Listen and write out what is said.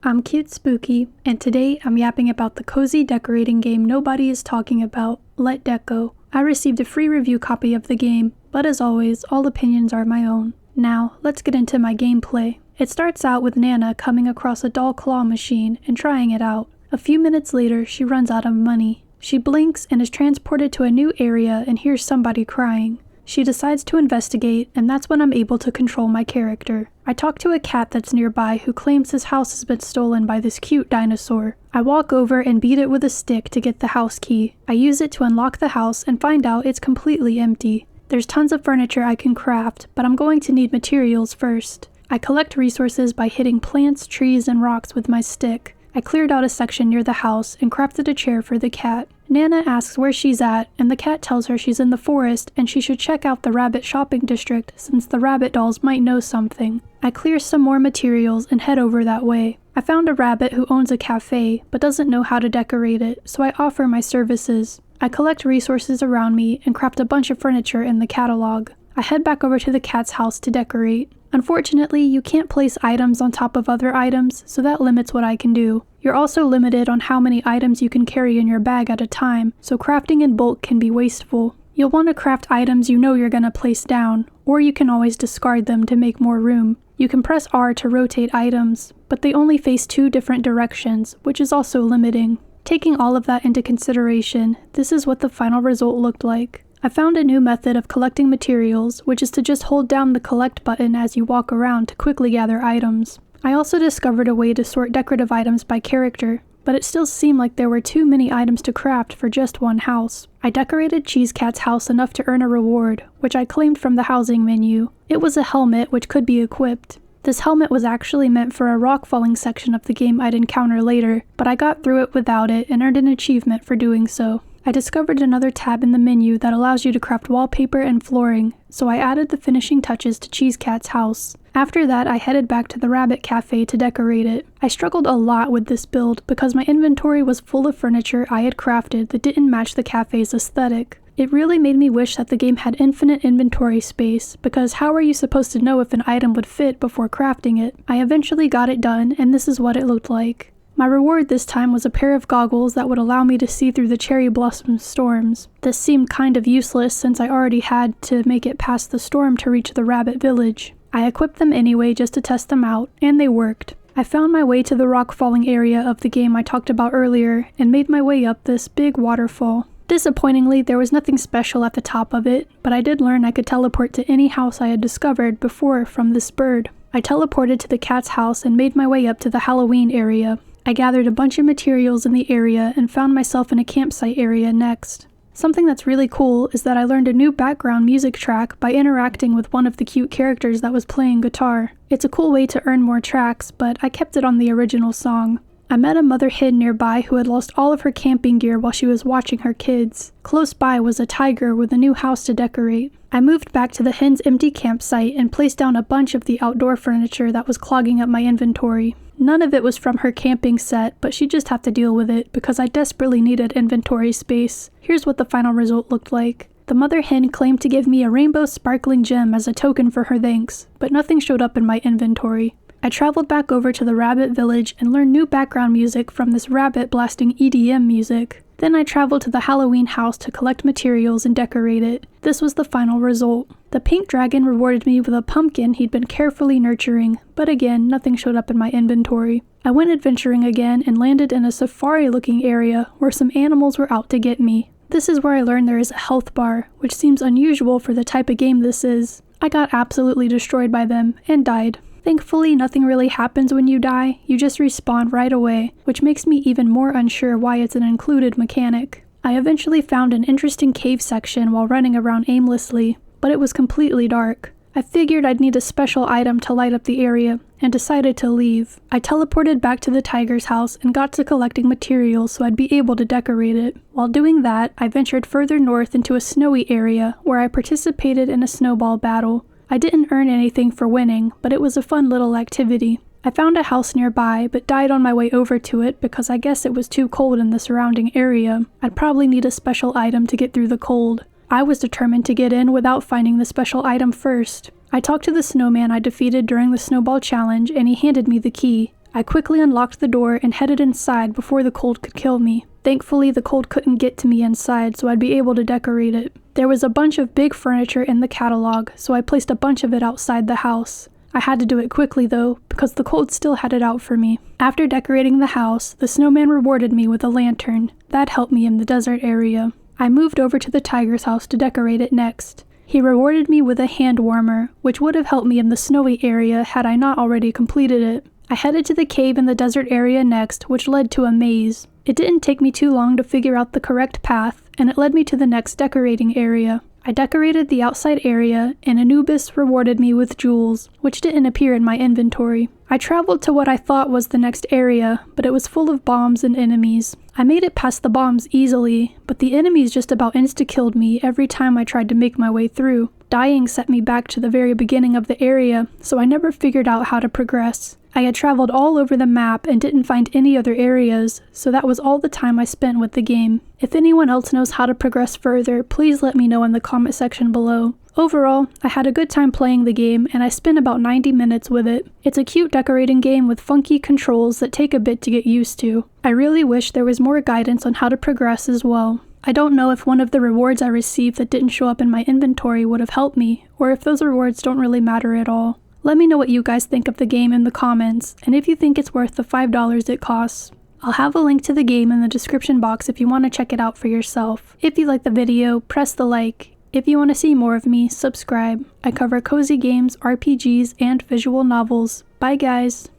I'm Cute Spooky, and today I'm yapping about the cozy decorating game nobody is talking about, LetDeco. I received a free review copy of the game, but as always, all opinions are my own. Now, let's get into my gameplay. It starts out with Nana coming across a doll claw machine and trying it out. A few minutes later, she runs out of money. She blinks and is transported to a new area and hears somebody crying. She decides to investigate, and that's when I'm able to control my character. I talk to a cat that's nearby who claims his house has been stolen by this cute dinosaur. I walk over and beat it with a stick to get the house key. I use it to unlock the house and find out it's completely empty. There's tons of furniture I can craft, but I'm going to need materials first. I collect resources by hitting plants, trees, and rocks with my stick. I cleared out a section near the house and crafted a chair for the cat. Nana asks where she's at, and the cat tells her she's in the forest and she should check out the rabbit shopping district since the rabbit dolls might know something. I clear some more materials and head over that way. I found a rabbit who owns a cafe but doesn't know how to decorate it, so I offer my services. I collect resources around me and craft a bunch of furniture in the catalog. I head back over to the cat's house to decorate. Unfortunately, you can't place items on top of other items, so that limits what I can do. You're also limited on how many items you can carry in your bag at a time, so crafting in bulk can be wasteful. You'll want to craft items you know you're going to place down, or you can always discard them to make more room. You can press R to rotate items, but they only face 2 different directions, which is also limiting. Taking all of that into consideration, this is what the final result looked like. I found a new method of collecting materials, which is to just hold down the collect button as you walk around to quickly gather items. I also discovered a way to sort decorative items by character, but it still seemed like there were too many items to craft for just one house. I decorated Cheese Cat's house enough to earn a reward, which I claimed from the housing menu. It was a helmet which could be equipped. This helmet was actually meant for a rock falling section of the game I'd encounter later, but I got through it without it and earned an achievement for doing so. I discovered another tab in the menu that allows you to craft wallpaper and flooring, so I added the finishing touches to Cheese Cat's house. After that, I headed back to the Rabbit Cafe to decorate it. I struggled a lot with this build because my inventory was full of furniture I had crafted that didn't match the cafe's aesthetic. It really made me wish that the game had infinite inventory space, because how are you supposed to know if an item would fit before crafting it? I eventually got it done, and this is what it looked like. My reward this time was a pair of goggles that would allow me to see through the cherry blossom storms. This seemed kind of useless since I already had to make it past the storm to reach the rabbit village. I equipped them anyway just to test them out, and they worked. I found my way to the rock falling area of the game I talked about earlier and made my way up this big waterfall. Disappointingly, there was nothing special at the top of it, but I did learn I could teleport to any house I had discovered before from this bird. I teleported to the cat's house and made my way up to the Halloween area. I gathered a bunch of materials in the area and found myself in a campsite area next. Something that's really cool is that I learned a new background music track by interacting with one of the cute characters that was playing guitar. It's a cool way to earn more tracks, but I kept it on the original song. I met a mother hen nearby who had lost all of her camping gear while she was watching her kids. Close by was a tiger with a new house to decorate. I moved back to the hen's empty campsite and placed down a bunch of the outdoor furniture that was clogging up my inventory. None of it was from her camping set, but she'd just have to deal with it because I desperately needed inventory space. Here's what the final result looked like. The mother hen claimed to give me a rainbow sparkling gem as a token for her thanks, but nothing showed up in my inventory. I traveled back over to the rabbit village and learned new background music from this rabbit blasting EDM music. Then I traveled to the Halloween house to collect materials and decorate it. This was the final result. The pink dragon rewarded me with a pumpkin he'd been carefully nurturing, but again, nothing showed up in my inventory. I went adventuring again and landed in a safari-looking area where some animals were out to get me. This is where I learned there is a health bar, which seems unusual for the type of game this is. I got absolutely destroyed by them and died. Thankfully, nothing really happens when you die, you just respawn right away, which makes me even more unsure why it's an included mechanic. I eventually found an interesting cave section while running around aimlessly, but it was completely dark. I figured I'd need a special item to light up the area, and decided to leave. I teleported back to the tiger's house and got to collecting materials so I'd be able to decorate it. While doing that, I ventured further north into a snowy area where I participated in a snowball battle. I didn't earn anything for winning, but it was a fun little activity. I found a house nearby, but died on my way over to it because I guess it was too cold in the surrounding area. I'd probably need a special item to get through the cold. I was determined to get in without finding the special item first. I talked to the snowman I defeated during the snowball challenge and he handed me the key. I quickly unlocked the door and headed inside before the cold could kill me. Thankfully, the cold couldn't get to me inside, so I'd be able to decorate it. There was a bunch of big furniture in the catalog, so I placed a bunch of it outside the house. I had to do it quickly though, because the cold still had it out for me. After decorating the house, the snowman rewarded me with a lantern. That helped me in the desert area. I moved over to the tiger's house to decorate it next. He rewarded me with a hand warmer, which would have helped me in the snowy area had I not already completed it. I headed to the cave in the desert area next, which led to a maze. It didn't take me too long to figure out the correct path, and it led me to the next decorating area. I decorated the outside area, and Anubis rewarded me with jewels, which didn't appear in my inventory. I traveled to what I thought was the next area, but it was full of bombs and enemies. I made it past the bombs easily, but the enemies just about insta-killed me every time I tried to make my way through. Dying set me back to the very beginning of the area, so I never figured out how to progress. I had traveled all over the map and didn't find any other areas, so that was all the time I spent with the game. If anyone else knows how to progress further, please let me know in the comment section below. Overall, I had a good time playing the game, and I spent about 90 minutes with it. It's a cute decorating game with funky controls that take a bit to get used to. I really wish there was more guidance on how to progress as well. I don't know if one of the rewards I received that didn't show up in my inventory would have helped me, or if those rewards don't really matter at all. Let me know what you guys think of the game in the comments, and if you think it's worth the $5 it costs. I'll have a link to the game in the description box if you want to check it out for yourself. If you like the video, press the like. If you want to see more of me, subscribe. I cover cozy games, RPGs, and visual novels. Bye guys!